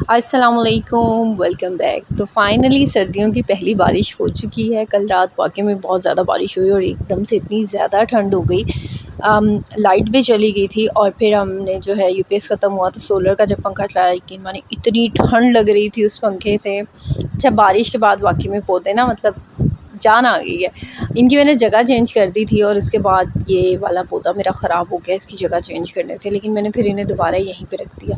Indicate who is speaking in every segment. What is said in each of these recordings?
Speaker 1: السلام علیکم، welcome back. تو فائنلی سردیوں کی پہلی بارش ہو چکی ہے۔ کل رات واقعی میں بہت زیادہ بارش ہوئی اور ایک دم سے اتنی زیادہ ٹھنڈ ہو گئی، لائٹ بھی چلی گئی تھی، اور پھر ہم نے جو ہے یو پی ایس ختم ہوا تو سولر کا جب پنکھا چلایا کہ میں نے اتنی ٹھنڈ لگ رہی تھی اس پنکھے سے۔ اچھا، بارش کے بعد واقعی میں پودے نا مطلب جان آ گئی ہے ان کی۔ میں نے جگہ چینج کر دی تھی اور اس کے بعد یہ والا پودا میرا خراب ہو گیا اس کی جگہ چینج کرنے سے، لیکن میں نے پھر انہیں دوبارہ یہیں پہ رکھ دیا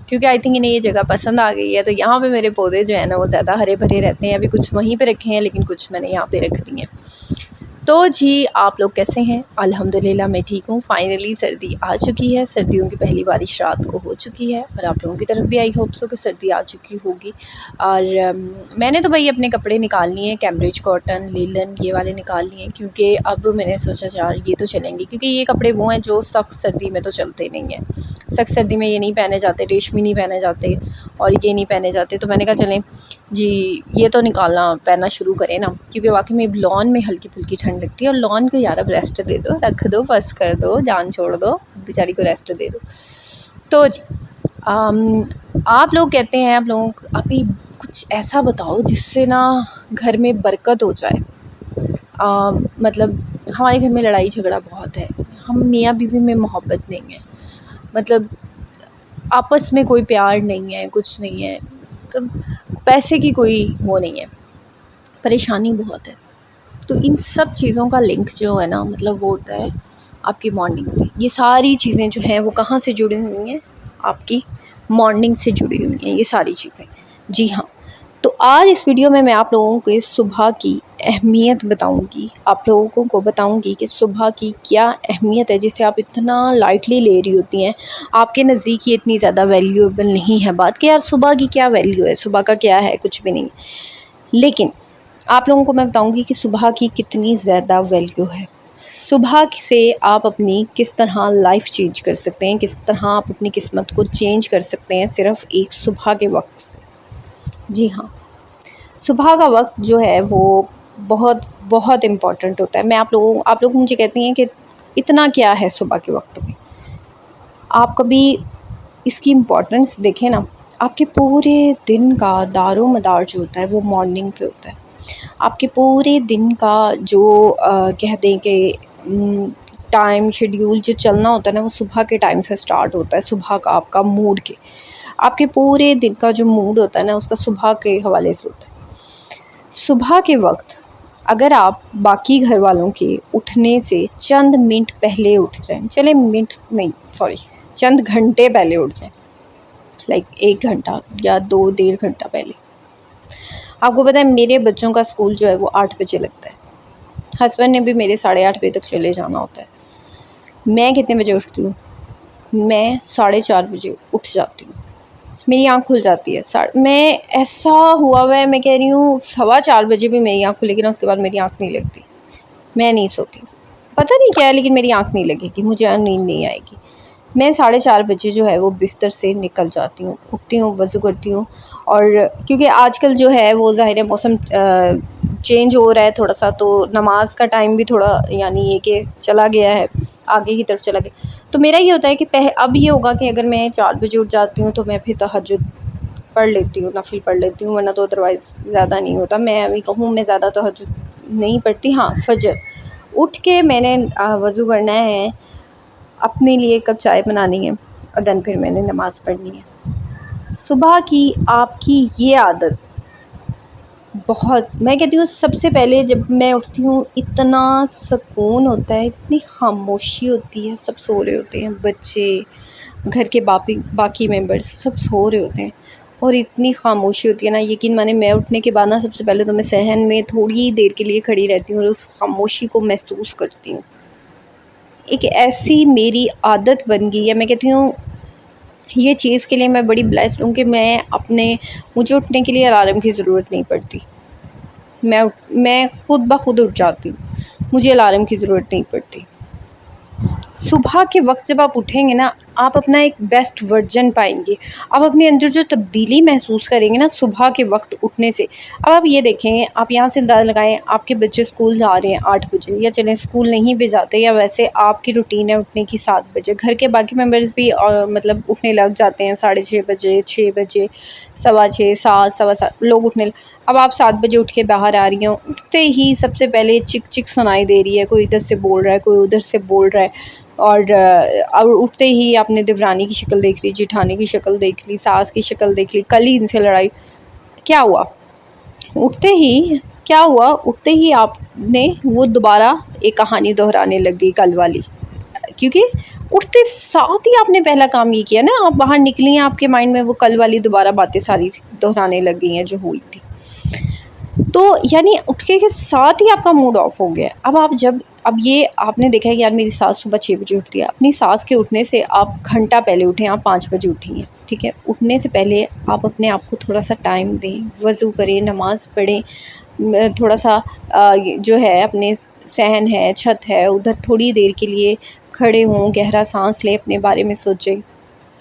Speaker 1: کیونکہ آئی تھنک انہیں یہ جگہ پسند آ گئی ہے۔ تو یہاں پہ میرے پودے جو ہیں نا وہ زیادہ ہرے بھرے رہتے ہیں۔ ابھی کچھ وہیں پہ رکھے ہیں لیکن کچھ میں نے یہاں پہ رکھ دی ہیں۔ تو جی، آپ لوگ کیسے ہیں؟ الحمدللہ میں ٹھیک ہوں۔ فائنلی سردی آ چکی ہے، سردیوں کی پہلی بارش رات کو ہو چکی ہے، اور آپ لوگوں کی طرف بھی آئی ہوپ سو کہ سردی آ چکی ہوگی۔ اور میں نے تو بھائی اپنے کپڑے نکال لیے ہیں، کیمبرج کاٹن، لیلن یہ والے نکال لیے ہیں، کیونکہ اب میں نے سوچا یار یہ تو چلیں گے، کیونکہ یہ کپڑے وہ ہیں جو سخت سردی میں تو چلتے نہیں ہیں۔ سخت سردی میں یہ نہیں پہنے جاتے، ریشمی نہیں پہنے جاتے اور یہ نہیں پہنے جاتے، تو میں نے کہا چلیں جی یہ تو نکالنا پہننا شروع کریں نا، کیونکہ واقعی میں لان میں ہلکی پھلکی ٹھنڈ لگتی ہے، اور لان کو یار اب ریسٹ دے دو، رکھ دو، بس کر دو، جان چھوڑ دو، بیچاری کو ریسٹ دے دو۔ تو جی آپ لوگ کہتے ہیں آپ لوگوں کو ابھی کچھ ایسا بتاؤ جس سے نا گھر میں برکت ہو جائے۔ مطلب ہمارے گھر میں لڑائی جھگڑا بہت ہے، ہم میاں بیوی میں محبت نہیں ہے، مطلب آپس میں کوئی پیار نہیں ہے، کچھ نہیں ہے، مطلب پیسے کی کوئی وہ نہیں ہے، پریشانی بہت ہے۔ تو ان سب چیزوں کا لنک جو ہے نا مطلب وہ ہوتا ہے آپ کی مارننگ سے۔ یہ ساری چیزیں جو ہیں وہ کہاں سے جڑی ہوئی ہیں؟ آپ کی مارننگ سے جڑی ہوئی ہیں یہ ساری چیزیں۔ جی ہاں، تو آج اس ویڈیو میں آپ لوگوں کو اس صبح کی اہمیت بتاؤں گی، آپ لوگوں کو بتاؤں گی کہ صبح کی کیا اہمیت ہے جسے آپ اتنا لائٹلی لے رہی ہوتی ہیں۔ آپ کے نزدیک یہ اتنی زیادہ ویلیویبل نہیں ہے بات کہ یار صبح کی کیا ویلیو ہے، صبح کا کیا ہے، کچھ بھی نہیں، لیکن آپ لوگوں کو میں بتاؤں گی کہ صبح کی کتنی زیادہ ویلیو ہے۔ صبح سے آپ اپنی کس طرح لائف چینج کر سکتے ہیں، کس طرح آپ اپنی قسمت کو چینج کر سکتے ہیں صرف ایک صبح کے وقت سے۔ جی ہاں، صبح کا وقت جو ہے وہ بہت بہت امپورٹنٹ ہوتا ہے۔ آپ لوگ مجھے کہتی ہیں کہ اتنا کیا ہے صبح کے وقت میں؟ آپ کبھی اس کی امپورٹنس دیکھیں نا، آپ کے پورے دن کا دار و مدار جو ہوتا ہے وہ مارننگ پہ ہوتا ہے۔ آپ کے پورے دن کا جو کہہ دیں کہ ٹائم شیڈیول جو چلنا ہوتا ہے نا وہ صبح کے ٹائم سے سٹارٹ ہوتا ہے۔ صبح کا آپ کا موڈ آپ کے پورے دن کا جو موڈ ہوتا ہے نا اس کا صبح کے حوالے سے ہوتا ہے۔ صبح کے وقت اگر آپ باقی گھر والوں کے اٹھنے سے چند منٹ پہلے اٹھ جائیں، چلے منٹ نہیں سوری چند گھنٹے پہلے اٹھ جائیں، لائک 1 گھنٹہ یا 2 1.5 گھنٹہ پہلے۔ آپ کو پتہ ہے میرے بچوں کا اسکول جو ہے وہ 8 بجے لگتا ہے، ہسبینڈ نے بھی میرے 8:30 بجے تک چلے جانا ہوتا ہے۔ میں کتنے بجے اٹھتی ہوں؟ میں 4:30 بجے اٹھ جاتی ہوں، میری آنکھ کھل جاتی ہے۔ میں ایسا ہوا ہے، میں کہہ رہی ہوں 4:15 بجے بھی میری آنکھ کھلے گی نا اس کے بعد میری آنکھ نہیں لگتی، میں نہیں سوتی، پتہ نہیں کیا ہے لیکن میری آنکھ نہیں لگے گی، مجھے نیند نہیں آئے گی۔ میں 4:30 بجے جو ہے وہ بستر سے نکل جاتی ہوں، اٹھتی ہوں، وضو کرتی ہوں، اور کیونکہ آج کل جو ہے وہ ظاہر ہے موسم چینج ہو رہا ہے تھوڑا سا، تو نماز کا ٹائم بھی تھوڑا یعنی یہ کہ چلا گیا ہے، آگے کی طرف چلا گیا۔ تو میرا یہ ہوتا ہے کہ اب یہ ہوگا کہ اگر میں 4 بجے اٹھ جاتی ہوں تو میں پھر تہجد پڑھ لیتی ہوں، نفل پڑھ لیتی ہوں، ورنہ تو ادروائز زیادہ نہیں ہوتا۔ میں ابھی کہوں میں زیادہ تہجد نہیں پڑھتی، ہاں فجر اٹھ کے میں نے وضو کرنا ہے، اپنے لیے کپ چائے بنانی ہے، اور دین پھر میں نے نماز پڑھنی ہے۔ صبح کی آپ کی یہ عادت بہت، میں کہتی ہوں سب سے پہلے جب میں اٹھتی ہوں اتنا سکون ہوتا ہے، اتنی خاموشی ہوتی ہے، سب سو رہے ہوتے ہیں، بچے، گھر کے باقی ممبرس سب سو رہے ہوتے ہیں، اور اتنی خاموشی ہوتی ہے نا، یقین مانے میں اٹھنے کے بعد نا سب سے پہلے تو میں صحن میں تھوڑی دیر کے لیے کھڑی رہتی ہوں اور اس خاموشی کو محسوس کرتی ہوں۔ ایک ایسی میری عادت بن گئی ہے، میں کہتی ہوں یہ چیز کے لیے میں بڑی بلیسڈ ہوں کہ مجھے اٹھنے کے لیے الارم کی ضرورت نہیں پڑتی، میں خود بخود اٹھ جاتی ہوں، مجھے الارم کی ضرورت نہیں پڑتی۔ صبح کے وقت جب آپ اٹھیں گے نا، آپ اپنا ایک بیسٹ ورژن پائیں گے. آپ اپنے اندر جو تبدیلی محسوس کریں گے نا صبح کے وقت اٹھنے سے. اب آپ یہ دیکھیں، آپ یہاں سے اندازہ لگائیں، آپ کے بچے اسکول جا رہے ہیں 8 بجے، یا چلیں اسکول نہیں بھی جاتے، یا ویسے آپ کی روٹین ہے اٹھنے کی 7 بجے. گھر کے باقی ممبرز بھی مطلب اٹھنے لگ جاتے ہیں 6:30 بجے، 6 بجے، 6:15، 7، 7:15 لوگ اب آپ 7 بجے اٹھ کے باہر آ رہی ہیں. اٹھتے ہی سب سے پہلے چک چک سنائی دے رہی ہے، کوئی ادھر سے بول رہا ہے، کوئی ادھر سے بول رہا ہے. اور اٹھتے ہی آپ نے دیورانی کی شکل دیکھ لی، جیٹھانی کی شکل دیکھ لی، ساس کی شکل دیکھ لی، کل ہی ان سے لڑائی. کیا ہوا؟ اٹھتے ہی آپ نے وہ دوبارہ ایک کہانی دہرانے لگ گئی کل والی. کیونکہ اٹھتے ساتھ ہی آپ نے پہلا کام یہ کیا نا، آپ باہر نکلی ہیں، آپ کے مائنڈ میں وہ کل والی دوبارہ باتیں ساری دہرانے لگ گئی ہیں جو ہوئی تھی. تو یعنی اٹھنے کے ساتھ ہی آپ کا موڈ آف ہو گیا. اب یہ آپ نے دیکھا ہے کہ یار میری ساس صبح 6 بجے اٹھتی ہے. اپنی ساس کے اٹھنے سے آپ گھنٹہ پہلے اٹھیں، آپ 5 بجے اٹھی ہیں، ٹھیک ہے. اٹھنے سے پہلے آپ اپنے آپ کو تھوڑا سا ٹائم دیں، وضو کریں، نماز پڑھیں، تھوڑا سا جو ہے اپنے صحن ہے، چھت ہے، ادھر تھوڑی دیر کے لیے کھڑے ہوں، گہرا سانس لیں، اپنے بارے میں سوچیں.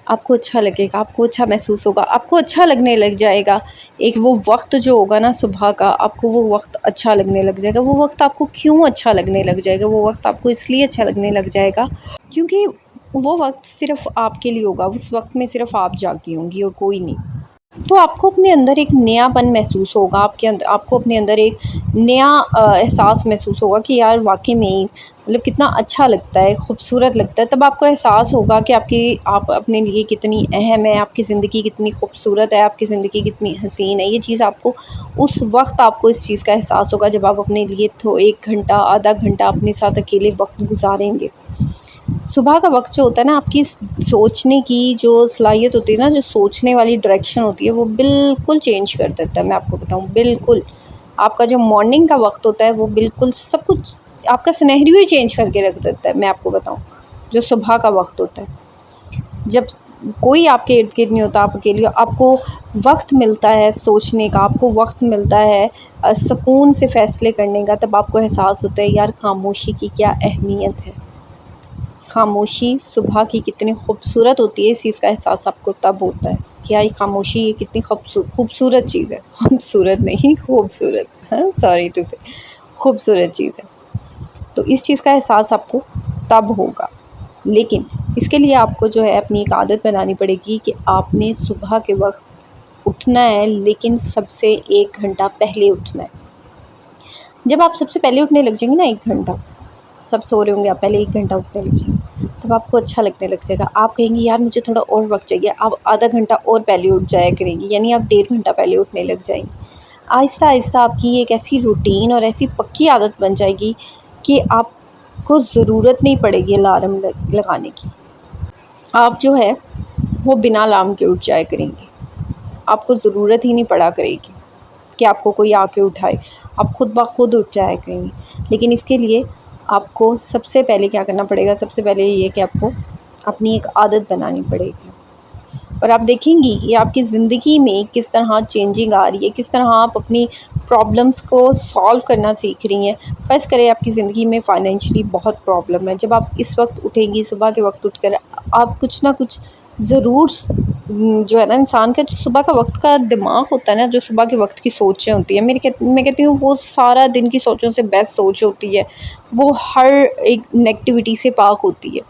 Speaker 1: آپ کو اچھا لگے گا، آپ کو اچھا محسوس ہوگا، آپ کو اچھا لگنے لگ جائے گا. ایک وہ وقت جو ہوگا نا صبح کا، آپ کو وہ وقت اچھا لگنے لگ جائے گا. وہ وقت آپ کو کیوں اچھا لگنے لگ جائے گا؟ وہ وقت آپ کو اس لیے اچھا لگنے لگ جائے گا کیونکہ وہ وقت صرف آپ کے لیے ہوگا. اس وقت میں صرف آپ جاگی ہوں گی اور کوئی نہیں. تو آپ کو اپنے اندر ایک نیا پن محسوس ہوگا، آپ کو اپنے اندر ایک نیا احساس محسوس ہوگا کہ یار واقعی میں مطلب کتنا اچھا لگتا ہے، خوبصورت لگتا ہے. تب آپ کو احساس ہوگا کہ آپ اپنے لیے کتنی اہم ہے، آپ کی زندگی کتنی خوبصورت ہے، آپ کی زندگی کتنی حسین ہے. یہ چیز آپ کو اس وقت آپ کو اس چیز کا احساس ہوگا جب آپ اپنے لیے 1 گھنٹہ، آدھا گھنٹہ اپنے ساتھ اکیلے وقت گزاریں گے. صبح کا وقت جو ہوتا ہے نا، آپ کی سوچنے کی جو صلاحیت ہوتی ہے نا، جو سوچنے والی ڈائریکشن ہوتی ہے، وہ بالکل چینج کر دیتا ہے. میں آپ کو بتاؤں، بالکل آپ کا جو مارننگ کا وقت ہوتا ہے وہ بالکل سب کچھ آپ کا سنہریو ہی چینج کر کے رکھ دیتا ہے. میں آپ کو بتاؤں، جو صبح کا وقت ہوتا ہے، جب کوئی آپ کے ارد گرد نہیں ہوتا، آپ اکیلے، آپ کو وقت ملتا ہے سوچنے کا، آپ کو وقت ملتا ہے سکون سے فیصلے کرنے کا. تب آپ کو احساس ہوتا ہے یار خاموشی کی کیا اہمیت ہے، خاموشی صبح کی کتنی خوبصورت ہوتی ہے. اس چیز کا احساس آپ کو تب ہوتا ہے کہ یار خاموشی یہ کتنی خوبصورت چیز ہے. خوبصورت نہیں، خوبصورت، سوری ٹو سے، خوبصورت چیز ہے. تو اس چیز کا احساس آپ کو تب ہوگا. لیکن اس کے لیے آپ کو جو ہے اپنی ایک عادت بنانی پڑے گی کہ آپ نے صبح کے وقت اٹھنا ہے، لیکن سب سے 1 گھنٹہ پہلے اٹھنا ہے. جب آپ سب سے پہلے اٹھنے لگ جائیں گے نا، 1 گھنٹہ، سب سو رہے ہوں گے، آپ پہلے 1 گھنٹہ اٹھنے لگ جائیں گے، تب آپ کو اچھا لگنے لگ جائے گا. آپ کہیں گے یار مجھے تھوڑا اور وقت چاہیے. آپ آدھا گھنٹہ اور پہلے اٹھ جایا کریں گی، یعنی آپ 1.5 گھنٹہ پہلے اٹھنے لگ جائیں گے. آہستہ آہستہ آپ کی ایک ایسی روٹین اور ایسی پکی عادت بن جائے گی کہ آپ کو ضرورت نہیں پڑے گی الارم لگانے کی. آپ جو ہے وہ بنا الارم کے اٹھ جایا کریں گے. آپ کو ضرورت ہی نہیں پڑا کرے گی کہ آپ کو کوئی آ کے اٹھائے. آپ خود بخود اٹھ جایا کریں گے. لیکن اس کے لیے آپ کو سب سے پہلے کیا کرنا پڑے گا؟ سب سے پہلے یہ کہ آپ کو اپنی ایک عادت بنانی پڑے گی. اور آپ دیکھیں گی کہ آپ کی زندگی میں کس طرح چینجنگ آ رہی ہے، کس طرح آپ اپنی پرابلمس کو سالو کرنا سیکھ رہی ہیں. فرض کریں آپ کی زندگی میں فائنینشلی بہت پرابلم ہے. جب آپ اس وقت اٹھیں گی، صبح کے وقت اٹھ کر آپ کچھ نہ کچھ ضرور جو ہے نا، انسان کا جو صبح کا وقت کا دماغ ہوتا ہے نا، جو صبح کے وقت کی سوچیں ہوتی ہیں، میں کہتی ہوں وہ سارا دن کی سوچوں سے بیسٹ سوچ ہوتی ہے. وہ ہر ایک نیگیٹیوٹی سے پاک ہوتی ہے.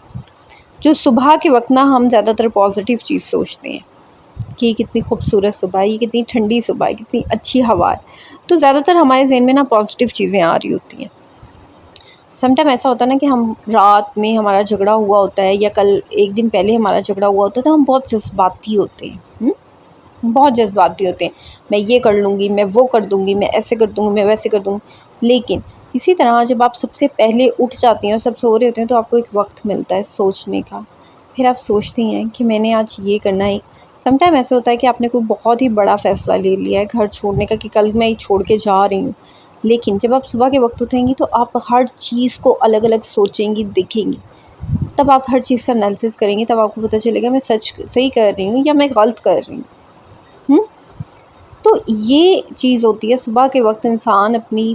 Speaker 1: جو صبح کے وقت نا ہم زیادہ تر پازیٹیو چیز سوچتے ہیں کہ یہ کتنی خوبصورت صبح ہے، یہ کتنی ٹھنڈی صبح ہے، کتنی اچھی ہوا ہے. تو زیادہ تر ہمارے ذہن میں نا پازیٹیو چیزیں آ رہی ہوتی ہیں. سم ٹائم ایسا ہوتا ہے نا کہ ہم رات میں ہمارا جھگڑا ہوا ہوتا ہے، یا کل 1 دن پہلے ہمارا جھگڑا ہوا ہوتا ہے، تو ہم بہت جذباتی ہوتے ہیں. بہت جذباتی ہوتے ہیں. میں یہ کر لوں گی، میں وہ کر دوں گی، میں ایسے کر دوں گی، میں ویسے کر دوں گی. لیکن اسی طرح جب آپ سب سے پہلے اٹھ جاتی ہیں اور سب سو رہے ہوتے ہیں، تو آپ کو ایک وقت ملتا ہے سوچنے کا. پھر آپ سوچتی ہیں کہ میں نے آج یہ کرنا ہے. سم ٹائم ایسا ہوتا ہے کہ آپ نے کوئی بہت ہی بڑا فیصلہ لے لیا ہے گھر چھوڑنے کا، کہ کل میں چھوڑ کے جا رہی ہوں. لیکن جب آپ صبح کے وقت اٹھیں گی تو آپ ہر چیز کو الگ الگ سوچیں گی، دیکھیں گی. تب آپ ہر چیز کا انالیسس کریں گی. تب آپ کو پتہ چلے گا میں صحیح کر رہی ہوں یا میں غلط کر رہی ہوں. تو یہ چیز ہوتی ہے صبح کے وقت انسان اپنی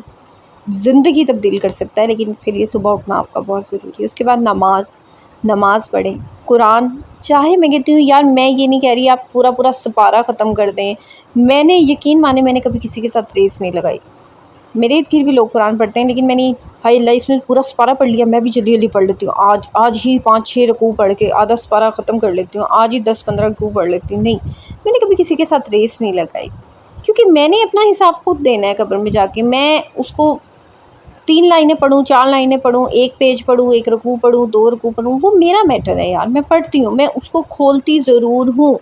Speaker 1: زندگی تبدیل کر سکتا ہے. لیکن اس کے لیے صبح اٹھنا آپ کا بہت ضروری ہے. اس کے بعد نماز پڑھیں. قرآن، چاہے میں کہتی ہوں یار میں یہ نہیں کہہ رہی آپ پورا پورا سپارہ ختم کر دیں، میں نے یقین مانے میں نے کبھی کسی کے ساتھ ریس نہیں لگائی. میرے ارد گرد بھی لوگ قرآن پڑھتے ہیں لیکن میں نے ہائی اللہ اس میں پورا سپارہ پڑھ لیا، میں بھی جلدی جلدی پڑھ لیتی ہوں، آج ہی 5-6 رکوع پڑھ کے آدھا سپارہ ختم کر لیتی ہوں، آج ہی 10-15 رکوع پڑھ لیتی ہوں. نہیں، میں نے کبھی کسی کے ساتھ ریس نہیں لگائی، کیونکہ میں نے اپنا حساب خود دینا ہے قبر میں جا کے. میں اس کو 3 لائنیں پڑھوں، 4 لائنیں پڑھوں، 1 پیج پڑھوں، 1 رکوع پڑھوں، 2 رکوع پڑھوں، وہ میرا میٹر ہے یار. میں پڑھتی ہوں، میں اس کو کھولتی ضرور ہوں،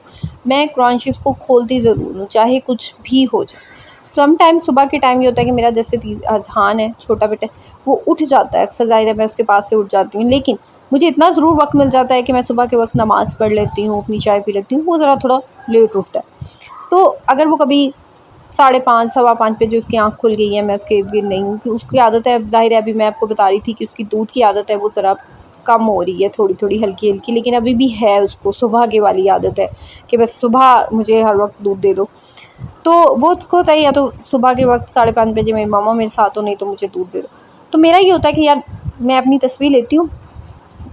Speaker 1: میں قرآن شریف کو کھولتی ضرور ہوں چاہے کچھ بھی ہو جائے. سم ٹائم صبح کے ٹائم یہ ہوتا ہے کہ میرا جیسے اذہان ہے، چھوٹا بیٹا وہ اٹھ جاتا ہے، اکثر ظاہر ہے میں اس کے پاس سے اٹھ جاتی ہوں، لیکن مجھے اتنا ضرور وقت مل جاتا ہے کہ میں صبح کے وقت نماز پڑھ لیتی ہوں، اپنی چائے پی لیتی ہوں. وہ ذرا تھوڑا لیٹ اٹھتا ہے، تو اگر وہ کبھی 5:30 5:15 بجے اس کی آنکھ کھل گئی ہے، میں اس کے ارد گرد نہیں ہوں کہ اس کی عادت ہے. ظاہر ہے ابھی میں آپ کو بتا رہی تھی کہ اس کی دودھ کی عادت ہے وہ ذرا کم ہو رہی ہے، تھوڑی تھوڑی ہلکی ہلکی، لیکن ابھی بھی ہے اس کو صبح کی والی عادت ہے کہ بس صبح مجھے ہر وقت دودھ دے دو. تو وہ ہوتا ہے یا تو صبح کے وقت 5:30 بجے میری ماما میرے ساتھ ہو، نہیں تو مجھے دودھ دے دو. تو میرا یہ ہوتا ہے کہ یار میں اپنی تسبیح لیتی ہوں،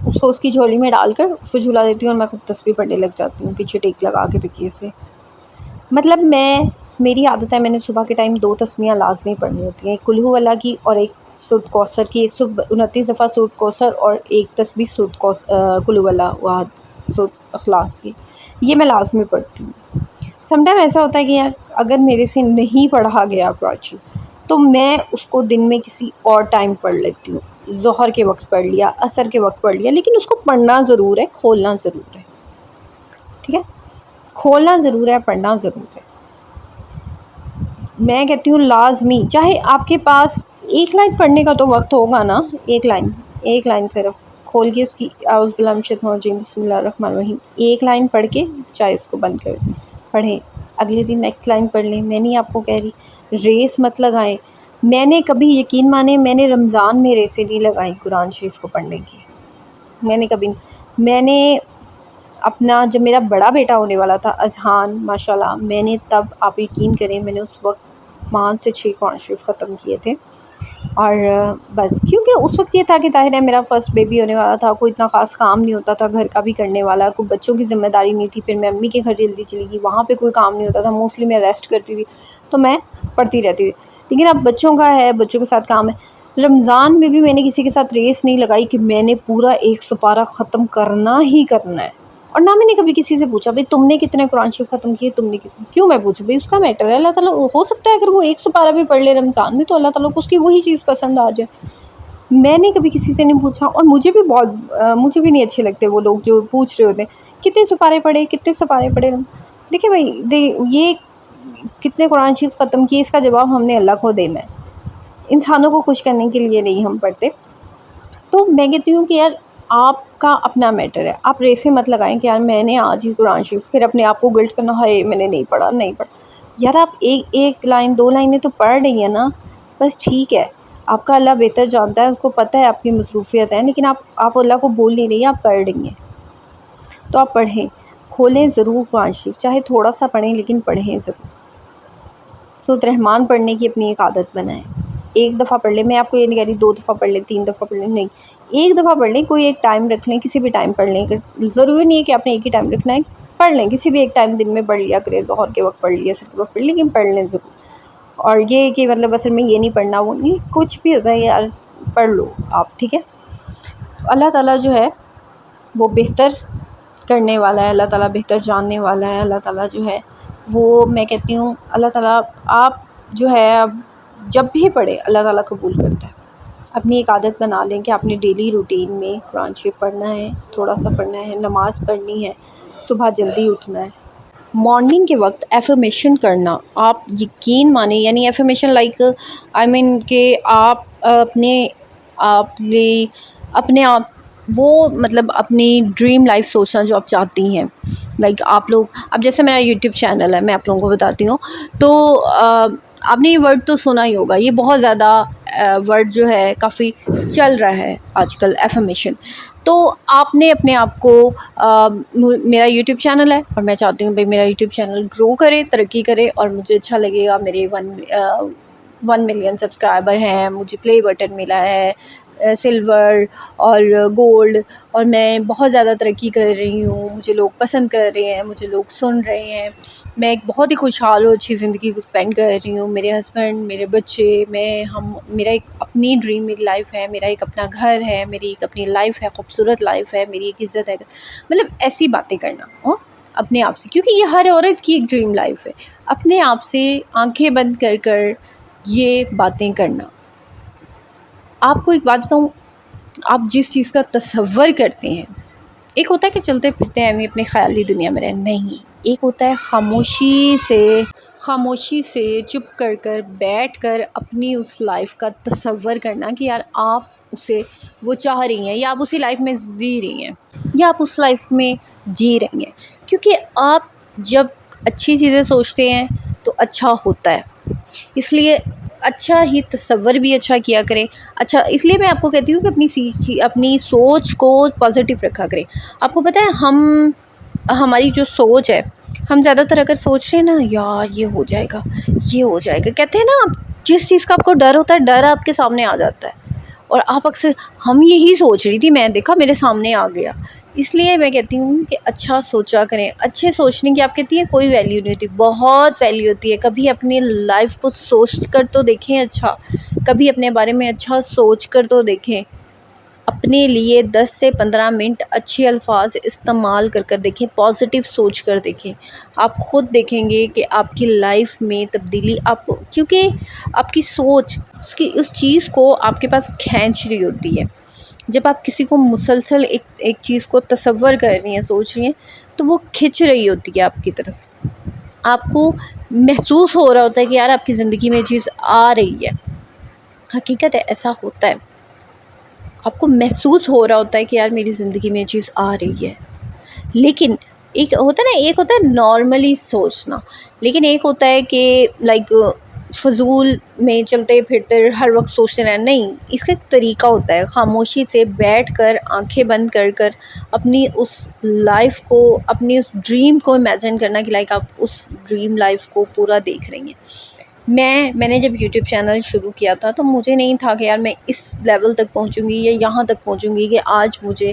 Speaker 1: اس کو اس کی جھولی میں ڈال کر اس کو جھلا دیتی ہوں اور میں خود تسبیح پڑھنے لگ جاتی ہوں پیچھے ٹیک لگا کے تکیے سے. مطلب میری عادت ہے میں نے صبح کے ٹائم 2 تسبیحاں لازمی پڑھنی ہوتی ہیں، ایک قل هو اللہ کی اور ایک سورۃ کوثر کی، 129 دفعہ سورۃ کوثر اور ایک تسبیح سورۃ قل هو اللہ احد سورۃ اخلاص کی، یہ میں لازمی پڑھتی ہوں. سم ٹائم ایسا ہوتا ہے کہ یار اگر میرے سے نہیں پڑھا گیا قرآن شریف تو میں اس کو دن میں کسی اور ٹائم پڑھ لیتی ہوں، ظہر کے وقت پڑھ لیا، عصر کے وقت پڑھ لیا، لیکن اس کو پڑھنا ضرور ہے، کھولنا ضرور ہے. ٹھیک ہے، کھولنا ضرور ہے، پڑھنا ضرور ہے. میں کہتی ہوں لازمی، چاہے آپ کے پاس 1 لائن پڑھنے کا تو وقت ہوگا نا، 1 لائن صرف کھول کے اس کی اعوذ باللہ من الشیطان الرجیم بسم اللہ الرحمن الرحیم 1 لائن پڑھ کے چاہے اس کو بند کر دیں، پڑھیں، اگلے دن نیکسٹ لائن پڑھ لیں. میں نہیں آپ کو کہہ رہی ریس مت لگائیں. میں نے کبھی یقین مانے میں نے رمضان میں ریسیں نہیں لگائیں قرآن شریف کو پڑھنے کی، میں نے کبھی میں نے اپنا جب میرا بڑا بیٹا ہونے والا تھا اذہان ماشاءاللہ، میں نے تب آپ یقین کریں میں نے اس وقت 5 سے 6 قرآن شریف ختم کیے تھے. اور بس کیونکہ اس وقت یہ تھا کہ ظاہر ہے میرا فرسٹ بیبی ہونے والا تھا، کوئی اتنا خاص کام نہیں ہوتا تھا گھر کا بھی کرنے والا، کوئی بچوں کی ذمہ داری نہیں تھی. پھر میں امی کے گھر جلدی چلی گئی، وہاں پہ کوئی کام نہیں ہوتا تھا، موسٹلی میں ریسٹ کرتی تھی تو میں پڑھتی رہتی تھی. لیکن اب بچوں کا ہے، بچوں کے ساتھ کام ہے. رمضان میں بھی میں نے کسی کے ساتھ ریس نہیں لگائی کہ میں نے پورا 1 سپارہ ختم کرنا ہی کرنا ہے، اور نہ میں نے کبھی کسی سے پوچھا بھائی تم نے کتنے قرآن شریف ختم کیے، تم نے کتنے، کیوں میں پوچھوں بھائی اس کا میٹر ہے. اللہ تعالیٰ ہو سکتا ہے اگر وہ 1 سپارہ بھی پڑھ لے رمضان میں تو اللہ تعالیٰ کو اس کی وہی چیز پسند آ جائے. میں نے کبھی کسی سے نہیں پوچھا، اور مجھے بھی نہیں اچھے لگتے وہ لوگ جو پوچھ رہے ہوتے ہیں کتنے سپارے پڑھے کتنے سپارے پڑھے. دیکھیں بھائی یہ کتنے قرآن شریف ختم کیے اس کا جواب ہم نے اللہ کو دینا ہے، انسانوں کو خوش کرنے کے لیے نہیں ہم پڑھتے. تو میں کہتی ہوں کہ یار آپ کا اپنا میٹر ہے، آپ ریسیں مت لگائیں کہ یار میں نے آج ہی قرآن شریف، پھر اپنے آپ کو گلٹ کرنا ہے میں نے نہیں پڑھا. یار آپ ایک لائن 2 لائنیں تو پڑھ رہی ہیں نا، بس ٹھیک ہے، آپ کا اللہ بہتر جانتا ہے، اس کو پتہ ہے آپ کی مصروفیت ہے، لیکن آپ اللہ کو بول نہیں رہی، آپ پڑھ رہی ہیں. تو آپ پڑھیں، کھولیں ضرور قرآن شریف، چاہے تھوڑا سا پڑھیں لیکن پڑھیں ضرور. سورۃ رحمان پڑھنے کی اپنی ایک عادت بنائیں. 1 دفعہ پڑھ لیں، میں آپ کو یہ نہیں کہہ رہی 2 دفعہ پڑھ لیں 3 دفعہ پڑھ لیں، نہیں، 1 دفعہ پڑھ لیں. کوئی ایک ٹائم رکھ لیں، کسی بھی ٹائم پڑھ لیں، ضروری نہیں ہے کہ آپ نے ایک ہی ٹائم رکھنا ہے، پڑھ لیں کسی بھی ایک ٹائم دن میں پڑھ لیا کرے، ظہر کے وقت پڑھ لیا، عصر کے وقت پڑھ لیں، لیکن پڑھ لیں ضرور. اور یہ کہ مطلب اصل میں یہ نہیں پڑھنا وہ نہیں، کچھ بھی ہوتا ہے یار پڑھ لو آپ. ٹھیک ہے، اللہ تعالیٰ جو ہے وہ بہتر کرنے والا ہے، اللہ تعالیٰ بہتر جاننے والا ہے. اللہ تعالیٰ جو ہے وہ میں کہتی ہوں اللہ تعالیٰ آپ جو ہے اب جب بھی پڑھے اللہ تعالیٰ قبول کرتا ہے. اپنی ایک عادت بنا لیں کہ آپ نے ڈیلی روٹین میں قرآن شریف پڑھنا ہے، تھوڑا سا پڑھنا ہے، نماز پڑھنی ہے، صبح جلدی اٹھنا ہے، مارننگ کے وقت ایفرمیشن کرنا. آپ یقین مانیں یعنی ایفرمیشن لائک کہ آپ اپنے آپ وہ مطلب اپنی ڈریم لائف سوچنا جو آپ چاہتی ہیں. لائک آپ لوگ اب جیسے میرا یوٹیوب چینل ہے، میں آپ لوگوں کو بتاتی ہوں، تو آپ نے یہ ورڈ تو سنا ہی ہوگا، یہ بہت زیادہ ورڈ جو ہے کافی چل رہا ہے آج کل، ایفرمیشن. تو آپ نے اپنے آپ کو میرا یوٹیوب چینل ہے اور میں چاہتی ہوں بھائی میرا یوٹیوب چینل گرو کرے، ترقی کرے، اور مجھے اچھا لگے گا. میرے 1 ملین سبسکرائبر ہیں، مجھے پلے بٹن ملا ہے، سلور اور گولڈ، اور میں بہت زیادہ ترقی کر رہی ہوں، مجھے لوگ پسند کر رہے ہیں، مجھے لوگ سن رہے ہیں، میں ایک بہت ہی خوشحال اور اچھی زندگی کو اسپینڈ کر رہی ہوں، میرے ہسبینڈ، میرے بچے، میرا ایک اپنی ڈریم ایک لائف ہے، میرا ایک اپنا گھر ہے، میری ایک اپنی لائف ہے، خوبصورت لائف ہے، میری ایک عزت ہے، مطلب ایسی باتیں کرنا اپنے آپ سے، کیونکہ یہ ہر عورت کی ایک ڈریم لائف ہے، اپنے آپ سے آنکھیں بند کر کر یہ باتیں کرنا۔ آپ کو ایک بات بتاؤں، آپ جس چیز کا تصور کرتے ہیں، ایک ہوتا ہے کہ چلتے پھرتے ہیں اپنی خیالی دنیا میں رہیں، نہیں، ایک ہوتا ہے خاموشی سے چپ کر کر بیٹھ کر اپنی اس لائف کا تصور کرنا کہ یار آپ اسے وہ چاہ رہی ہیں، یا آپ اسی لائف میں جی رہی ہیں، یا آپ اس لائف میں جی رہی ہیں، کیونکہ آپ جب اچھی چیزیں سوچتے ہیں تو اچھا ہوتا ہے، اس لیے اچھا ہی تصور بھی اچھا کیا کریں۔ اچھا، اس لیے میں آپ کو کہتی ہوں کہ اپنی سوچ کو پازیٹیو رکھا کریں۔ آپ کو پتہ ہے ہماری جو سوچ ہے، ہم زیادہ تر اگر سوچ رہے ہیں نا یار یہ ہو جائے گا، یہ ہو جائے گا، کہتے ہیں نا جس چیز کا آپ کو ڈر ہوتا ہے، ڈر آپ کے سامنے آ جاتا ہے، اور آپ اکثر ہم یہی سوچ رہی تھی، میں دیکھا میرے سامنے آ گیا۔ اس لیے میں کہتی ہوں کہ اچھا سوچا کریں، اچھے سوچنے کی آپ کہتی ہیں کوئی ویلیو نہیں ہوتی، بہت ویلیو ہوتی ہے۔ کبھی اپنی لائف کو سوچ کر تو دیکھیں، اچھا کبھی اپنے بارے میں اچھا سوچ کر تو دیکھیں، اپنے لیے 10 سے 15 منٹ اچھے الفاظ استعمال کر کر دیکھیں، پازیٹیو سوچ کر دیکھیں، آپ خود دیکھیں گے کہ آپ کی لائف میں تبدیلی کیونکہ آپ کی سوچ اس چیز کو آپ کے پاس کھینچ رہی ہوتی ہے۔ جب آپ کسی کو مسلسل ایک چیز کو تصور کر رہی ہیں، سوچ رہی ہیں، تو وہ کھنچ رہی ہوتی ہے آپ کی طرف، آپ کو محسوس ہو رہا ہوتا ہے کہ یار آپ کی زندگی میں یہ چیز آ رہی ہے، حقیقت ہے ایسا ہوتا ہے، آپ کو محسوس ہو رہا ہوتا ہے کہ یار میری زندگی میں یہ چیز آ رہی ہے۔ لیکن ایک ہوتا ہے نارملی سوچنا، لیکن ایک ہوتا ہے کہ لائک فضول میں چلتے پھرتے ہر وقت سوچتے رہنا، نہیں، اس کا ایک طریقہ ہوتا ہے، خاموشی سے بیٹھ کر آنکھیں بند کر کر اپنی اس لائف کو، اپنی اس ڈریم کو امیجن کرنا کہ لائک آپ اس ڈریم لائف کو پورا دیکھ رہی ہیں۔ میں نے جب یوٹیوب چینل شروع کیا تھا تو مجھے نہیں تھا کہ یار میں اس لیول تک پہنچوں گی یا یہاں تک پہنچوں گی کہ آج مجھے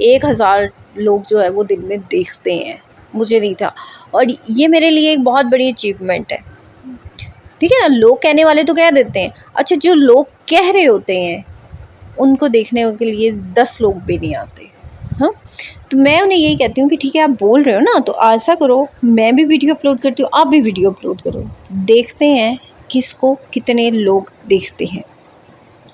Speaker 1: 1000 لوگ جو ہے وہ دن میں دیکھتے ہیں، مجھے نہیں تھا، اور یہ میرے لیے ایک بہت بڑی اچیومنٹ ہے، ٹھیک ہے نا۔ لوگ کہنے والے تو کہہ دیتے ہیں، اچھا جو لوگ کہہ رہے ہوتے ہیں ان کو دیکھنے کے لیے 10 لوگ بھی نہیں آتے، ہاں، تو میں انہیں یہی کہتی ہوں کہ ٹھیک ہے آپ بول رہے ہو نا تو ایسا کرو، میں بھی ویڈیو اپلوڈ کرتی ہوں، آپ بھی ویڈیو اپلوڈ کرو، دیکھتے ہیں کس کو کتنے لوگ دیکھتے ہیں۔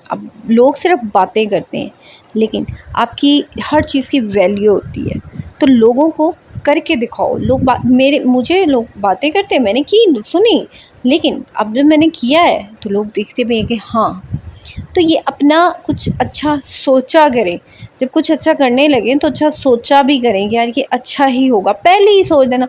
Speaker 1: اب لوگ صرف باتیں کرتے ہیں، لیکن آپ کی ہر چیز کی ویلیو ہوتی ہے، تو لوگوں کو کر کے دکھاؤ۔ مجھے لوگ باتیں کرتے ہیں، میں نے کی سنی، لیکن اب جب میں نے کیا ہے تو لوگ دیکھتے بھی ہیں کہ ہاں، تو یہ اپنا کچھ اچھا سوچا کریں، جب کچھ اچھا کرنے لگیں تو اچھا سوچا بھی کریں کہ یار یہ اچھا ہی ہوگا، پہلے ہی سوچ دینا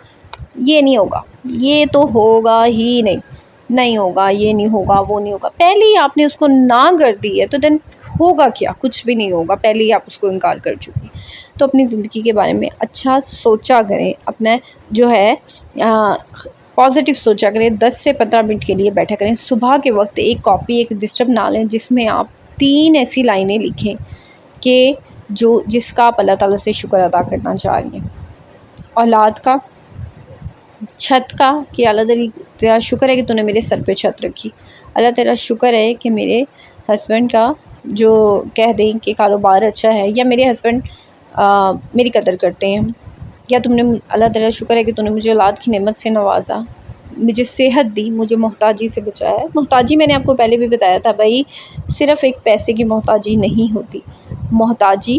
Speaker 1: یہ نہیں ہوگا، یہ تو ہوگا ہی نہیں ہوگا، یہ نہیں ہوگا، وہ نہیں ہوگا، پہلے ہی آپ نے اس کو نہ کر دی ہے تو دین ہوگا کیا؟ کچھ بھی نہیں ہوگا، پہلے ہی آپ اس کو انکار کر چکی۔ تو اپنی زندگی کے بارے میں اچھا سوچا کریں، اپنا جو ہے پازیٹیو سوچا کریں، 10 سے 15 منٹ کے لیے بیٹھا کریں، صبح کے وقت ایک کاپی ایک ڈسٹرب نہ لیں جس میں آپ 3 ایسی لائنیں لکھیں کہ جس کا آپ اللہ تعالیٰ سے شکر ادا کرنا چاہ رہی ہیں، اولاد کا، چھت کا کہ اللہ تیرا شکر ہے کہ تو نے میرے سر پہ چھت رکھی، اللہ تیرا شکر ہے کہ میرے ہسبینڈ کا جو کہہ دیں کہ کاروبار اچھا ہے، یا میرے ہسبینڈ میری قدر کرتے ہیں، یا اللہ تعالیٰ شکر ہے کہ تو نے مجھے اولاد کی نعمت سے نوازا، مجھے صحت دی، مجھے محتاجی سے بچایا۔ محتاجی میں نے آپ کو پہلے بھی بتایا تھا بھائی، صرف ایک پیسے کی محتاجی نہیں ہوتی، محتاجی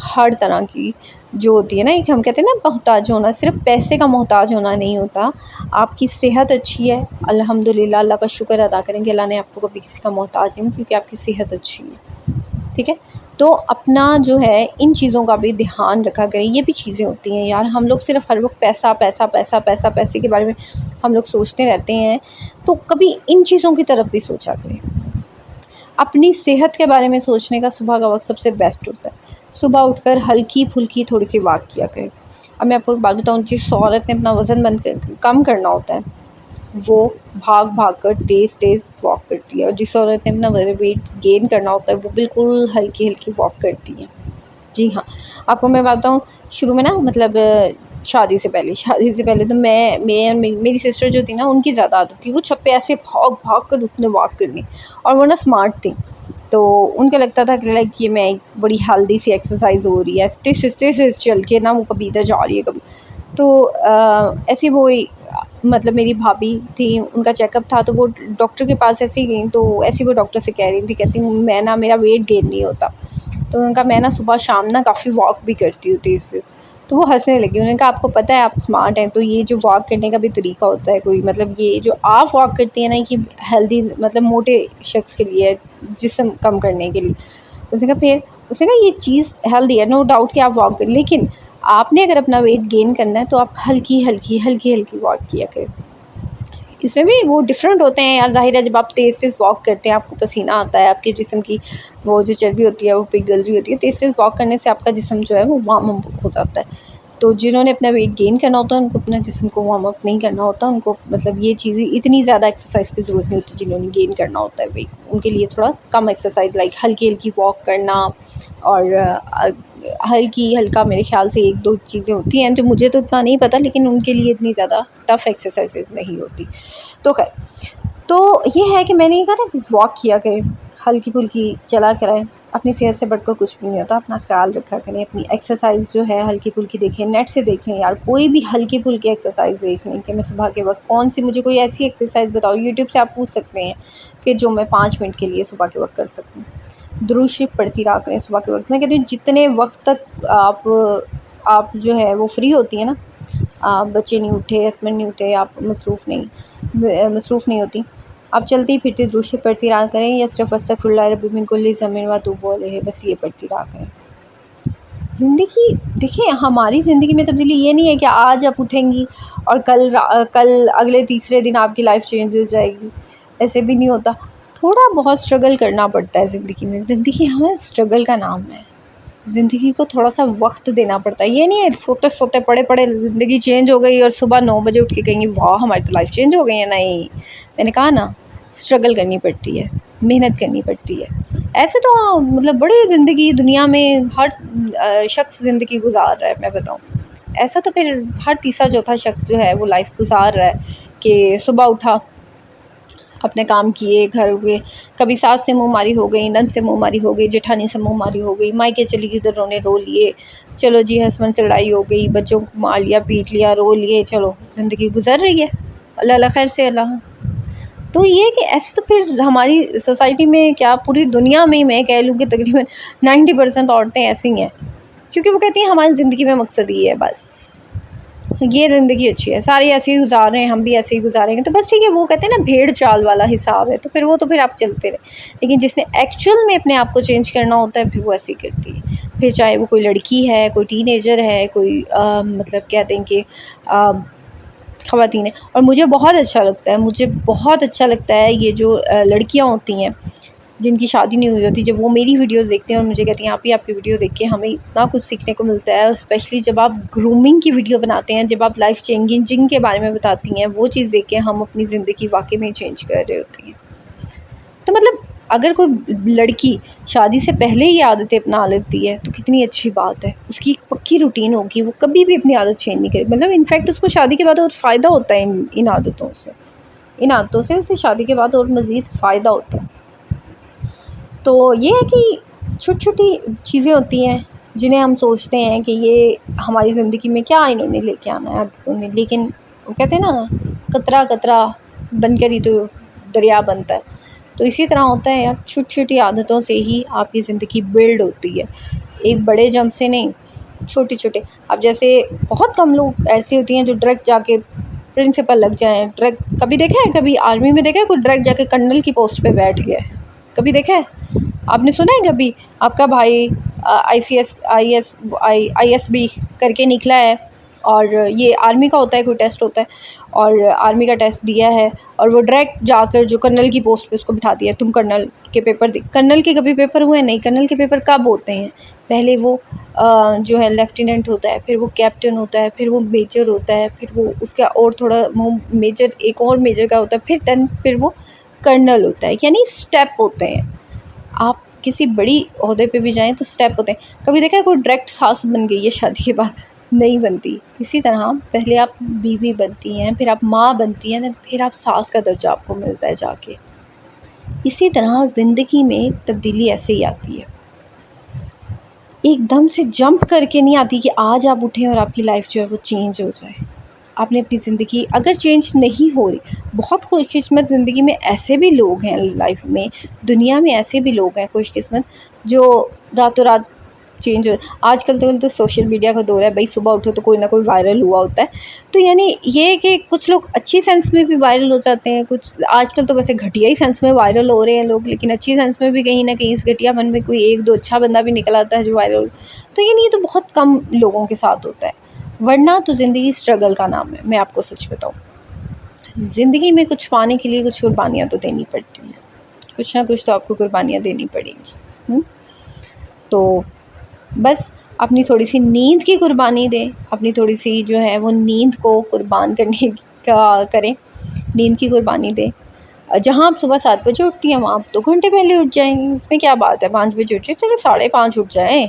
Speaker 1: ہر طرح کی جو ہوتی ہے نا، ایک ہم کہتے ہیں نا محتاج ہونا، صرف پیسے کا محتاج ہونا نہیں ہوتا، آپ کی صحت اچھی ہے، الحمدللہ، اللہ کا شکر ادا کریں کہ اللہ نے آپ کو کبھی کسی کا محتاج نہیں، کیونکہ آپ کی صحت اچھی ہے، ٹھیک ہے۔ تو اپنا جو ہے ان چیزوں کا بھی دھیان رکھا کریں، یہ بھی چیزیں ہوتی ہیں یار، ہم لوگ صرف ہر وقت پیسہ پیسہ پیسہ پیسہ پیسے کے بارے میں ہم لوگ سوچتے رہتے ہیں، تو کبھی ان چیزوں کی طرف بھی سوچا کریں۔ اپنی صحت کے بارے میں سوچنے کا صبح کا وقت سب سے بیسٹ ہوتا ہے، صبح اٹھ کر ہلکی پھلکی تھوڑی سی واک کیا کریں۔ اب میں آپ کو ایک بات بتاؤں، جس عورت نے اپنا وزن کم کرنا ہوتا ہے وہ بھاگ بھاگ کر تیز تیز واک کرتی ہے، اور جس عورت نے اپنا ویٹ گین کرنا ہوتا ہے وہ بالکل ہلکی ہلکی واک کرتی ہیں۔ جی ہاں، آپ کو میں بتاؤں، شروع میں نا مطلب شادی سے پہلے تو میں میری سسٹر جو تھی نا، ان کی زیادہ عادت تھی وہ چھت پہ ایسے بھاگ بھاگ کر اس نے واک کرنی، اور وہ نا اسمارٹ تھی، تو ان کو لگتا تھا کہ لائک یہ میں ایک بڑی ہیلدی سی ایکسرسائز ہو رہی ہے، تیز چل کے نا وہ کبھی ادھر جا رہی ہے کبھی، تو ایسی وہ مطلب میری بھابھی تھی، ان کا چیک اپ تھا تو وہ ڈاکٹر کے پاس ایسے ہی گئیں، تو ایسے وہ ڈاکٹر سے کہہ رہی تھی، کہتی میں نا میرا ویٹ گین نہیں ہوتا، تو ان کا میں نا صبح شام نا کافی واک بھی کرتی ہوں تیز تیز، تو وہ ہنسنے لگی، انہوں نے کہا آپ کو پتہ ہے آپ اسمارٹ ہیں، تو یہ جو واک کرنے کا بھی طریقہ ہوتا ہے کوئی، مطلب یہ جو آپ واک کرتی ہیں نا کہ ہیلدی مطلب موٹے شخص کے لیے، جسم کم کرنے کے لیے، اس نے کہا پھر اس نے کہا یہ چیز ہیلدی ہے، نو ڈاؤٹ کہ آپ واک کریں، لیکن آپ نے اگر اپنا ویٹ گین کرنا ہے تو آپ ہلکی ہلکی واک کیا کریں، اس میں بھی وہ ڈفرینٹ ہوتے ہیں یار، ظاہر ہے جب آپ تیز تیز واک کرتے ہیں آپ کو پسینہ آتا ہے، آپ کے جسم کی وہ جو چربی ہوتی ہے وہ پگھل رہی ہوتی ہے، تیز تیز واک کرنے سے آپ کا جسم جو ہے وہ وارم اپ ہو جاتا ہے، تو جنہوں نے اپنا ویٹ گین کرنا ہوتا ہے ان کو اپنا جسم کو وارم اپ نہیں کرنا ہوتا، ان کو مطلب یہ چیزیں اتنی زیادہ ایکسرسائز کی ضرورت نہیں ہوتی، جنہوں نے گین کرنا ہوتا ہے ویٹ، ان کے لیے تھوڑا کم ایکسرسائز لائک ہلکی واک کرنا، اور ہلکا میرے خیال سے ایک دو چیزیں ہوتی ہیں جو مجھے تو اتنا نہیں پتہ، لیکن ان کے لیے اتنی زیادہ ٹف ایکسرسائز نہیں ہوتی، تو خیر، تو یہ ہے کہ میں نے یہ کہا نا واک کیا کریں، ہلکی پھلکی چلا کریں، اپنی صحت سے بڑھ کر کچھ بھی نہیں ہوتا، اپنا خیال رکھا کریں، اپنی ایکسرسائز جو ہے ہلکی پھلکی دیکھیں، نیٹ سے دیکھ لیں یار، کوئی بھی ہلکی پھلکی ایکسرسائز دیکھ لیں کہ میں صبح کے وقت کون سی، مجھے کوئی ایسی ایکسرسائز بتاؤ، یوٹیوب سے آپ پوچھ سکتے ہیں کہ جو میں 5 منٹ کے لیے صبح کے وقت کر سکوں، درود شریف پڑھتی رہا کریں صبح کے وقت، میں کہتی ہوں جتنے وقت تک آپ جو ہے وہ فری ہوتی ہیں نا، بچے نہیں اٹھے، ہسبینڈ نہیں اٹھے، آپ مصروف نہیں ہوتی، آپ چلتی پھرتی درود شریف پڑھتی رہا کریں، یا صرف استغفر اللہ ربی من کل ذنب و اتوب الیہ، بس یہ پڑھتی رہا کریں۔ زندگی دیکھیں، ہماری زندگی میں تبدیلی یہ نہیں ہے کہ آج آپ اٹھیں گی اور کل اگلے تیسرے دن آپ کی لائف چینج ہو جائے گی، ایسے بھی نہیں ہوتا، تھوڑا بہت اسٹرگل کرنا پڑتا ہے زندگی میں، زندگی ہمیں اسٹرگل کا نام ہے، زندگی کو تھوڑا سا وقت دینا پڑتا ہے، یہ نہیں ہے سوتے سوتے پڑے زندگی چینج ہو گئی اور صبح 9 بجے اٹھ کے کہیں گے واہ ہماری تو لائف چینج ہو گئی ہے، نہیں، میں نے کہا نا اسٹرگل کرنی پڑتی ہے، محنت کرنی پڑتی ہے، ایسے تو مطلب بڑی زندگی دنیا میں ہر شخص زندگی گزار رہا ہے، میں بتاؤں ایسا تو پھر ہر تیسرا چوتھا شخص جو ہے وہ لائف گزار رہا ہے کہ صبح اٹھا، اپنے کام کیے، گھر ہوئے، کبھی ساس سے منہ ماری ہو گئی، نند سے منہ ماری ہو گئی، جٹھانی سے منہ ماری ہو گئی، مائکے چلی گئی ادھر رونے رو لیے، چلو جی ہسبینڈ سے لڑائی ہو گئی، بچوں کو مار لیا پیٹ لیا رو لیے، چلو زندگی گزر رہی ہے، اللہ اللہ خیر سے اللہ، تو یہ کہ ایسے تو پھر ہماری سوسائٹی میں کیا پوری دنیا میں میں کہہ لوں کہ تقریباً 90% عورتیں ایسی ہیں، کیونکہ وہ کہتی ہیں ہماری زندگی میں مقصد یہ ہے، بس یہ زندگی اچھی ہے، سارے ایسے ہی گزار رہے ہیں، ہم بھی ایسے ہی گزاریں گے، تو بس ٹھیک ہے، وہ کہتے ہیں نا بھیڑ چال والا حساب ہے، تو پھر وہ تو پھر آپ چلتے رہے، لیکن جس نے ایکچوئل میں اپنے آپ کو چینج کرنا ہوتا ہے پھر وہ ایسے ہی کرتی ہے، پھر چاہے وہ کوئی لڑکی ہے، کوئی ٹین ایجر ہے، کوئی مطلب کہتے ہیں کہ خواتین ہیں، اور مجھے بہت اچھا لگتا ہے یہ جو لڑکیاں ہوتی ہیں جن کی شادی نہیں ہوئی ہوتی، جب وہ میری ویڈیوز دیکھتے ہیں اور مجھے کہتی ہیں آپ ہی آپ کی ویڈیو دیکھ کے ہمیں اتنا کچھ سیکھنے کو ملتا ہے، اسپیشلی جب آپ گرومنگ کی ویڈیو بناتے ہیں، جب آپ لائف چینجنگ کے بارے میں بتاتی ہیں، وہ چیز دیکھ کے ہم اپنی زندگی واقعی میں چینج کر رہے ہوتی ہیں، تو مطلب اگر کوئی لڑکی شادی سے پہلے ہی عادتیں اپنا لیتی ہے تو کتنی اچھی بات ہے، اس کی ایک پکی روٹین ہوگی، وہ کبھی بھی اپنی عادت چینج نہیں کرے، مطلب انفیکٹ اس کو شادی کے بعد اور فائدہ ہوتا ہے ان عادتوں سے اسے شادی کے بعد اور مزید فائدہ ہوتا ہے، تو یہ ہے کہ چھوٹی چھوٹی چیزیں ہوتی ہیں جنہیں ہم سوچتے ہیں کہ یہ ہماری زندگی میں کیا انہوں نے لے کے آنا ہے عادتوں نے، لیکن وہ کہتے ہیں نا قطرہ قطرہ بن کر ہی تو دریا بنتا ہے، تو اسی طرح ہوتا ہے یار، چھوٹی چھوٹی عادتوں سے ہی آپ کی زندگی بلڈ ہوتی ہے، ایک بڑے جمپ سے نہیں، چھوٹے چھوٹے، اب جیسے بہت کم لوگ ایسی ہوتی ہیں جو ڈائریکٹ جا کے پرنسپل لگ جائیں، ڈائریکٹ کبھی دیکھا ہے، کبھی آرمی میں دیکھا ہے کوئی ڈائریکٹ جا کے کرنل کی پوسٹ پہ بیٹھ گیا ہے، کبھی دیکھا ہے آپ نے، سنا ہے کبھی آپ کا بھائی آئی ایس بی کر کے نکلا ہے، اور یہ آرمی کا ہوتا ہے، کوئی ٹیسٹ ہوتا ہے، اور آرمی کا ٹیسٹ دیا ہے اور وہ ڈائریکٹ جا کر جو کرنل کی پوسٹ پہ اس کو بٹھا دیا تم کرنل کے پیپر کرنل کے کبھی پیپر ہوئے نہیں. کرنل کے پیپر کب ہوتے ہیں؟ پہلے وہ جو ہے لیفٹیننٹ ہوتا ہے، پھر وہ کیپٹن ہوتا ہے، پھر وہ میجر ہوتا ہے، پھر وہ اس کا اور تھوڑا میجر ایک اور میجر کا ہوتا ہے، پھر وہ کرنل ہوتا ہے. یعنی اسٹیپ ہوتے ہیں. آپ کسی بڑی عہدے پہ بھی جائیں تو اسٹیپ ہوتے ہیں. کبھی دیکھا ہے کوئی ڈائریکٹ ساس بن گئی ہے شادی کے بعد؟ نہیں بنتی. اسی طرح پہلے آپ بیوی بنتی ہیں، پھر آپ ماں بنتی ہیں، پھر آپ ساس کا درجہ آپ کو ملتا ہے جا کے. اسی طرح زندگی میں تبدیلی ایسے ہی آتی ہے، ایک دم سے جمپ کر کے نہیں آتی کہ آج آپ اٹھیں اور آپ کی لائف جو ہے وہ چینج ہو جائے. آپ نے اپنی زندگی اگر چینج نہیں ہو رہی، بہت خوش قسمت زندگی میں ایسے بھی لوگ ہیں، لائف میں دنیا میں ایسے بھی لوگ ہیں خوش قسمت جو راتوں رات چینج ہو. آج کل تو سوشل میڈیا کا دور ہے بھائی، صبح اٹھو تو کوئی نہ کوئی وائرل ہوا ہوتا ہے. تو یعنی یہ کہ کچھ لوگ اچھی سینس میں بھی وائرل ہو جاتے ہیں، کچھ آج کل تو ویسے گھٹیا ہی سینس میں وائرل ہو رہے ہیں لوگ، لیکن اچھی سینس میں بھی کہیں نہ کہیں اس گھٹیا پن میں کوئی ایک دو اچھا بندہ بھی نکل آتا ہے جو وائرل. تو یعنی یہ تو بہت کم لوگوں کے ساتھ ہوتا ہے، ورنہ تو زندگی اسٹرگل کا نام ہے. میں آپ کو سچ بتاؤں، زندگی میں کچھ پانے کے لیے کچھ قربانیاں تو دینی پڑتی ہیں، کچھ نہ کچھ تو آپ کو قربانیاں دینی پڑیں گی. تو بس اپنی تھوڑی سی نیند کی قربانی دیں، اپنی تھوڑی سی جو ہے وہ نیند کو قربان کرنے کا کریں، نیند کی قربانی دیں. جہاں آپ صبح 7 بجے اٹھتی ہیں وہاں آپ 2 گھنٹے پہلے اٹھ جائیں گے، اس میں کیا بات ہے. 5 بجے اٹھ جائیں، چلو 5:30 اٹھ جائیں.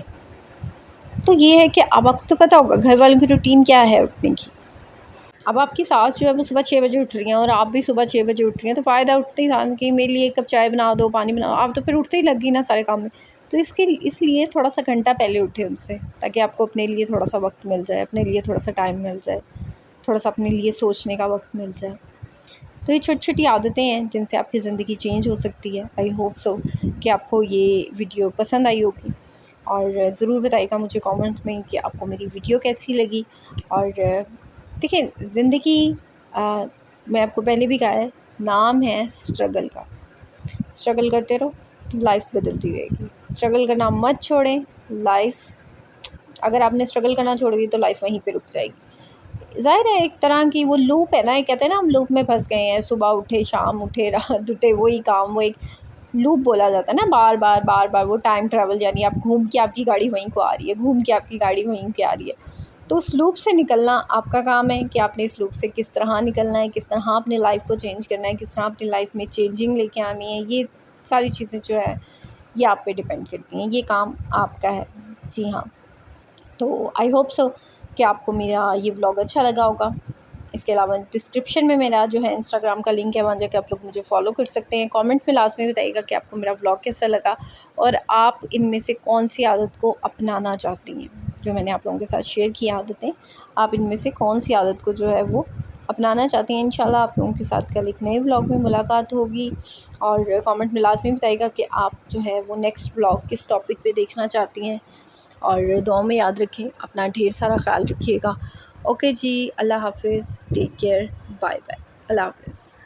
Speaker 1: تو یہ ہے کہ اب آپ کو تو پتہ ہوگا گھر والوں کی روٹین کیا ہے اٹھنے کی. اب آپ کی ساس جو ہے وہ صبح 6 بجے اٹھ رہی ہیں اور آپ بھی صبح 6 بجے اٹھ رہی ہیں، تو فائدہ اٹھتے ہی تھا کہ میرے لیے ایک کپ چائے بنا دو، پانی بناؤ. آپ تو پھر اٹھتے ہی لگ گئی نا سارے کام میں. تو اس لیے تھوڑا سا گھنٹہ پہلے اٹھے ان سے، تاکہ آپ کو اپنے لیے تھوڑا سا وقت مل جائے، اپنے لیے تھوڑا سا ٹائم مل جائے، تھوڑا سا اپنے لیے سوچنے کا وقت مل جائے. تو یہ چھوٹی چھوٹی عادتیں ہیں جن سے آپ کی زندگی چینج ہو سکتی ہے. آئی ہوپ سو کہ آپ کو یہ ویڈیو پسند آئی ہوگی، اور ضرور بتائیے گا مجھے کامنٹ میں کہ آپ کو میری ویڈیو کیسی لگی. اور دیکھیں زندگی میں آپ کو پہلے بھی کہا ہے، نام ہے اسٹرگل کا. اسٹرگل کرتے رہو، لائف بدلتی رہے گی. اسٹرگل کرنا مت چھوڑیں. لائف اگر آپ نے اسٹرگل کرنا چھوڑ دی تو لائف وہیں پہ رک جائے گی. ظاہر ہے ایک طرح کی وہ لوپ ہے نا، یہ کہتے ہیں نا ہم لوپ میں پھنس گئے ہیں، صبح اٹھے شام اٹھے رات اٹھے وہی کام، وہ ایک لوپ بولا جاتا ہے نا، بار بار بار بار. وہ ٹائم ٹریول، یعنی آپ گھوم کے آپ کی گاڑی وہیں کو آ رہی ہے، گھوم کے آپ کی گاڑی وہیں کے آ رہی ہے. تو اس لوپ سے نکلنا آپ کا کام ہے کہ آپ نے اس لوپ سے کس طرح نکلنا ہے، کس طرح اپنے لائف کو چینج کرنا ہے، کس طرح اپنی لائف میں چینجنگ لے کے آنی ہے. یہ ساری چیزیں جو ہے یہ آپ پہ ڈیپینڈ کرتی ہیں، یہ کام آپ کا ہے. جی ہاں. تو آئی ہوپ سو کہ آپ کو میرا یہ ولاگ اچھا لگا ہوگا. اس کے علاوہ ڈسکرپشن میں میرا جو ہے انسٹاگرام کا لنک ہے، وہاں جا کے آپ لوگ مجھے فالو کر سکتے ہیں. کامنٹ میں لازمی بتائیے گا کہ آپ کو میرا ولاگ کیسا لگا، اور آپ ان میں سے کون سی عادت کو اپنانا چاہتی ہیں. جو میں نے آپ لوگوں کے ساتھ شیئر کی عادتیں، آپ ان میں سے کون سی عادت کو جو ہے وہ اپنانا چاہتی ہیں. انشاءاللہ آپ لوگوں کے ساتھ کل ایک نئے ولاگ میں ملاقات ہوگی. اور کامنٹ میں لازمی بتائیے گا کہ آپ جو ہے وہ نیکسٹ ولاگ کس ٹاپک پہ دیکھنا چاہتی ہیں. اور دعاؤں میں یاد رکھیں، اپنا ڈھیر سارا خیال رکھیے گا. اوکے جی، اللہ حافظ، ٹیک کیئر، بائے بائے، اللہ حافظ.